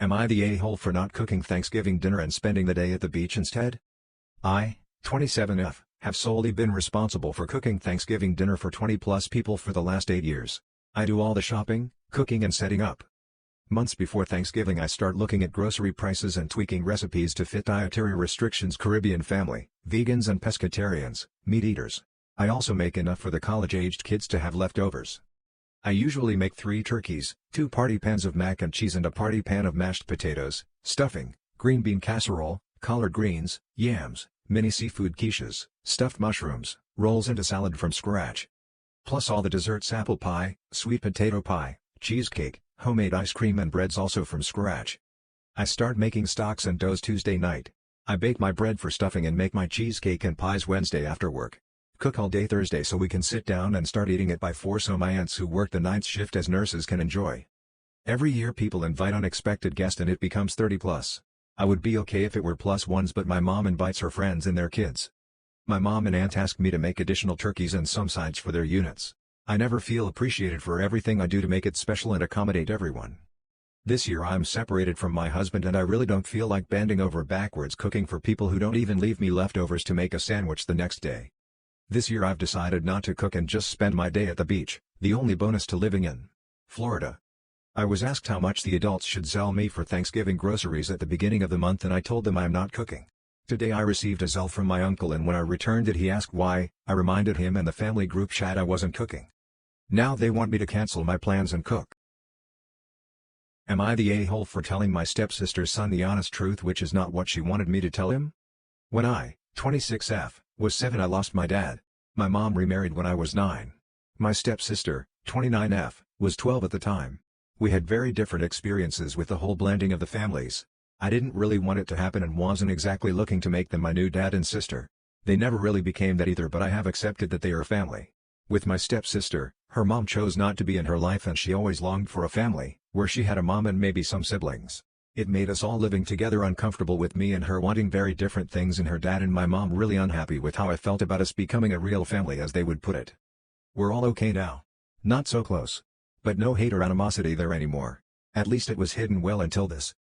Am I the a-hole for not cooking Thanksgiving dinner and spending the day at the beach instead? I, 27F, have solely been responsible for cooking Thanksgiving dinner for 20+ people for the last 8 years. I do all the shopping, cooking and setting up. Months before Thanksgiving I start looking at grocery prices and tweaking recipes to fit dietary restrictions: Caribbean family, vegans and pescatarians, meat eaters. I also make enough for the college-aged kids to have leftovers. I usually make 3 turkeys, 2 party pans of mac and cheese and a party pan of mashed potatoes, stuffing, green bean casserole, collard greens, yams, mini seafood quiches, stuffed mushrooms, rolls and a salad from scratch. Plus all the desserts: apple pie, sweet potato pie, cheesecake, homemade ice cream and breads also from scratch. I start making stocks and doughs Tuesday night. I bake my bread for stuffing and make my cheesecake and pies Wednesday after work. Cook all day Thursday so we can sit down and start eating it by 4 so my aunts who work the night shift as nurses can enjoy. Every year people invite unexpected guests and it becomes 30+. I would be okay if it were +1s, but my mom invites her friends and their kids. My mom and aunt ask me to make additional turkeys and some sides for their units. I never feel appreciated for everything I do to make it special and accommodate everyone. This year I'm separated from my husband and I really don't feel like bending over backwards cooking for people who don't even leave me leftovers to make a sandwich the next day. This year I've decided not to cook and just spend my day at the beach, the only bonus to living in Florida. I was asked how much the adults should sell me for Thanksgiving groceries at the beginning of the month and I told them I'm not cooking. Today I received a Zelle from my uncle and when I returned it he asked why. I reminded him and the family group chat I wasn't cooking. Now they want me to cancel my plans and cook. Am I the a-hole for telling my stepsister's son the honest truth, which is not what she wanted me to tell him? When I, 26F, was 7 I lost my dad. My mom remarried when I was 9. My stepsister, 29F, was 12 at the time. We had very different experiences with the whole blending of the families. I didn't really want it to happen and wasn't exactly looking to make them my new dad and sister. They never really became that either, but I have accepted that they are family. With my stepsister, her mom chose not to be in her life and she always longed for a family, where she had a mom and maybe some siblings. It made us all living together uncomfortable with me and her wanting very different things and her dad and my mom really unhappy with how I felt about us becoming a real family as they would put it. We're all okay now. Not so close. But no hate or animosity there anymore. At least it was hidden well until this.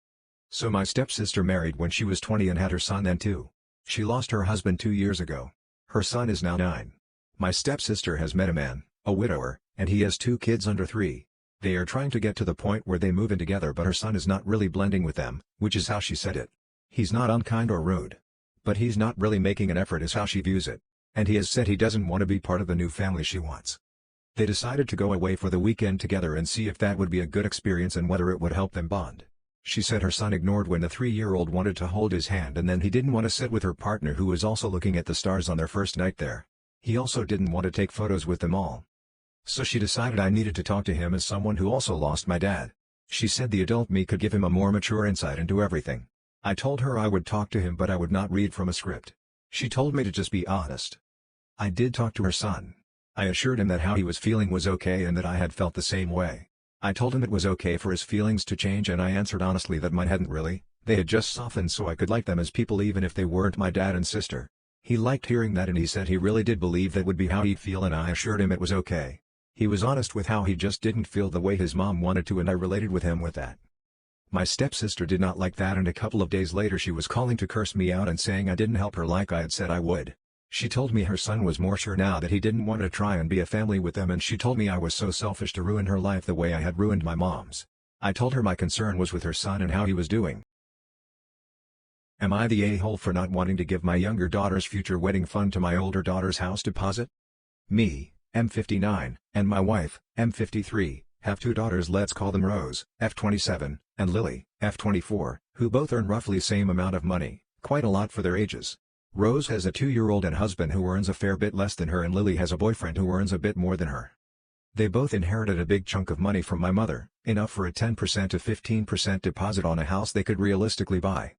So my stepsister married when she was 20 and had her son then too. She lost her husband 2 years ago. Her son is now 9. My stepsister has met a man, a widower, and he has 2 kids under 3. They are trying to get to the point where they move in together, but her son is not really blending with them, which is how she said it. He's not unkind or rude. But he's not really making an effort is how she views it. And he has said he doesn't want to be part of the new family she wants. They decided to go away for the weekend together and see if that would be a good experience and whether it would help them bond. She said her son ignored when the 3-year-old wanted to hold his hand and then he didn't want to sit with her partner who was also looking at the stars on their first night there. He also didn't want to take photos with them all. So she decided I needed to talk to him as someone who also lost my dad. She said the adult me could give him a more mature insight into everything. I told her I would talk to him but I would not read from a script. She told me to just be honest. I did talk to her son. I assured him that how he was feeling was okay and that I had felt the same way. I told him it was okay for his feelings to change and I answered honestly that mine hadn't really, they had just softened so I could like them as people even if they weren't my dad and sister. He liked hearing that and he said he really did believe that would be how he'd feel and I assured him it was okay. He was honest with how he just didn't feel the way his mom wanted to and I related with him with that. My stepsister did not like that and a couple of days later she was calling to curse me out and saying I didn't help her like I had said I would. She told me her son was more sure now that he didn't want to try and be a family with them and she told me I was so selfish to ruin her life the way I had ruined my mom's. I told her my concern was with her son and how he was doing. Am I the a-hole for not wanting to give my younger daughter's future wedding fund to my older daughter's house deposit? Me, M59, and my wife, M53, have 2 daughters, let's call them Rose, F27, and Lily, F24, who both earn roughly same amount of money, quite a lot for their ages. Rose has a 2-year-old and husband who earns a fair bit less than her and Lily has a boyfriend who earns a bit more than her. They both inherited a big chunk of money from my mother, enough for a 10% to 15% deposit on a house they could realistically buy.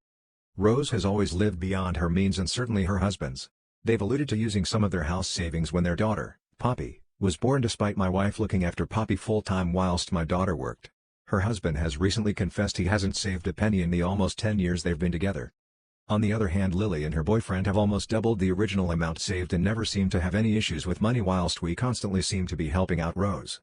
Rose has always lived beyond her means and certainly her husband's. They've alluded to using some of their house savings when their daughter, Poppy, was born despite my wife looking after Poppy full-time whilst my daughter worked. Her husband has recently confessed he hasn't saved a penny in the almost 10 years they've been together. On the other hand, Lily and her boyfriend have almost doubled the original amount saved and never seem to have any issues with money whilst we constantly seem to be helping out Rose.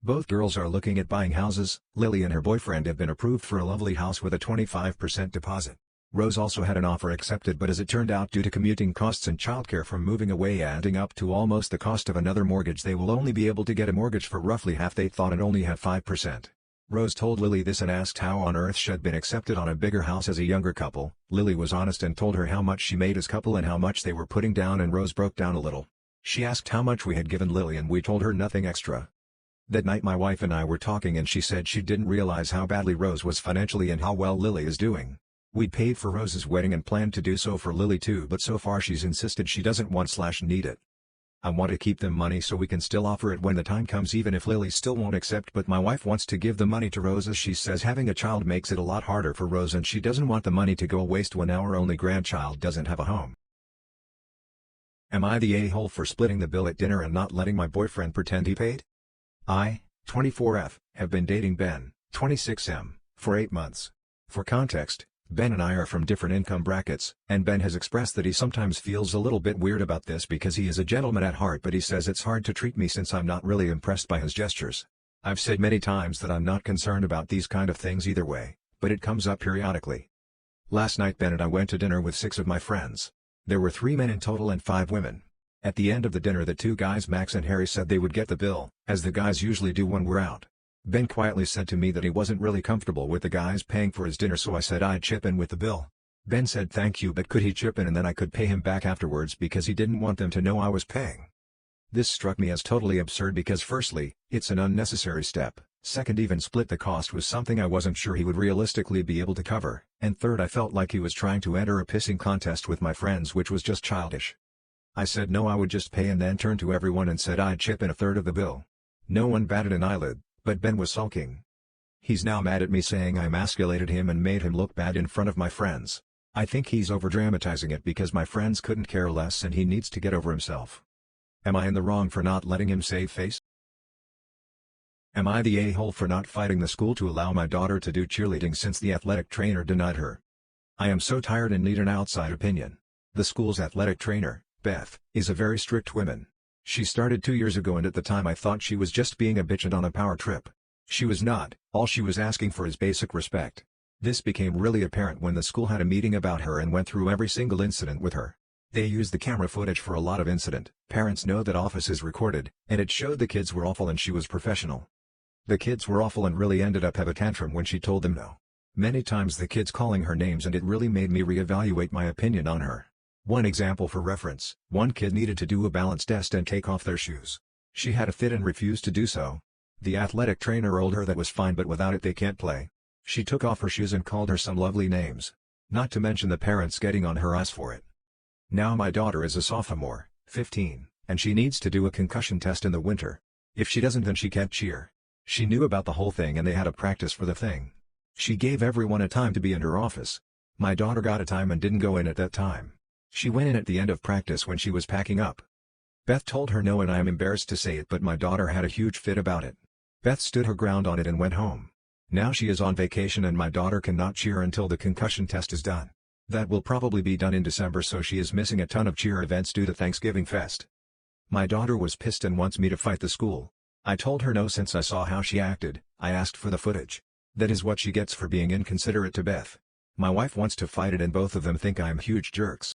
Both girls are looking at buying houses. Lily and her boyfriend have been approved for a lovely house with a 25% deposit. Rose also had an offer accepted, but as it turned out, due to commuting costs and childcare from moving away adding up to almost the cost of another mortgage, they will only be able to get a mortgage for roughly half they thought and only have 5%. Rose told Lily this and asked how on earth she'd been accepted on a bigger house as a younger couple. Lily was honest and told her how much she made as couple and how much they were putting down, and Rose broke down a little. She asked how much we had given Lily and we told her nothing extra. That night my wife and I were talking and she said she didn't realize how badly Rose was financially and how well Lily is doing. We'd paid for Rose's wedding and planned to do so for Lily too, but so far she's insisted she doesn't want/need it. I want to keep them money so we can still offer it when the time comes, even if Lily still won't accept, but my wife wants to give the money to Rose as she says having a child makes it a lot harder for Rose and she doesn't want the money to go waste when our only grandchild doesn't have a home. Am I the a-hole for splitting the bill at dinner and not letting my boyfriend pretend he paid? I, 24F, have been dating Ben, 26M, for 8 months. For context, Ben and I are from different income brackets, and Ben has expressed that he sometimes feels a little bit weird about this because he is a gentleman at heart, but he says it's hard to treat me since I'm not really impressed by his gestures. I've said many times that I'm not concerned about these kind of things either way, but it comes up periodically. Last night Ben and I went to dinner with 6 of my friends. There were 3 men in total and 5 women. At the end of the dinner the 2 guys Max and Harry said they would get the bill, as the guys usually do when we're out. Ben quietly said to me that he wasn't really comfortable with the guys paying for his dinner, so I said I'd chip in with the bill. Ben said thank you, but could he chip in and then I could pay him back afterwards because he didn't want them to know I was paying. This struck me as totally absurd because firstly, it's an unnecessary step, second, even split the cost was something I wasn't sure he would realistically be able to cover, and third, I felt like he was trying to enter a pissing contest with my friends, which was just childish. I said no, I would just pay, and then turned to everyone and said I'd chip in a third of the bill. No one batted an eyelid. But Ben was sulking. He's now mad at me saying I emasculated him and made him look bad in front of my friends. I think he's overdramatizing it because my friends couldn't care less and he needs to get over himself. Am I in the wrong for not letting him save face? Am I the a-hole for not fighting the school to allow my daughter to do cheerleading since the athletic trainer denied her? I am so tired and need an outside opinion. The school's athletic trainer, Beth, is a very strict woman. She started 2 years ago and at the time I thought she was just being a bitch and on a power trip. She was not. All she was asking for is basic respect. This became really apparent when the school had a meeting about her and went through every single incident with her. They used the camera footage for a lot of incident. Parents know that office is recorded, and it showed the kids were awful and she was professional. The kids were awful and really ended up have a tantrum when she told them no. Many times the kids calling her names, and it really made me reevaluate my opinion on her. One example for reference, one kid needed to do a balance test and take off their shoes. She had a fit and refused to do so. The athletic trainer told her that was fine, but without it they can't play. She took off her shoes and called her some lovely names. Not to mention the parents getting on her ass for it. Now my daughter is a sophomore, 15, and she needs to do a concussion test in the winter. If she doesn't then she can't cheer. She knew about the whole thing and they had a practice for the thing. She gave everyone a time to be in her office. My daughter got a time and didn't go in at that time. She went in at the end of practice when she was packing up. Beth told her no, and I am embarrassed to say it, but my daughter had a huge fit about it. Beth stood her ground on it and went home. Now she is on vacation and my daughter cannot cheer until the concussion test is done. That will probably be done in December, so she is missing a ton of cheer events due to Thanksgiving Fest. My daughter was pissed and wants me to fight the school. I told her no since I saw how she acted. I asked for the footage. That is what she gets for being inconsiderate to Beth. My wife wants to fight it and both of them think I'm huge jerks.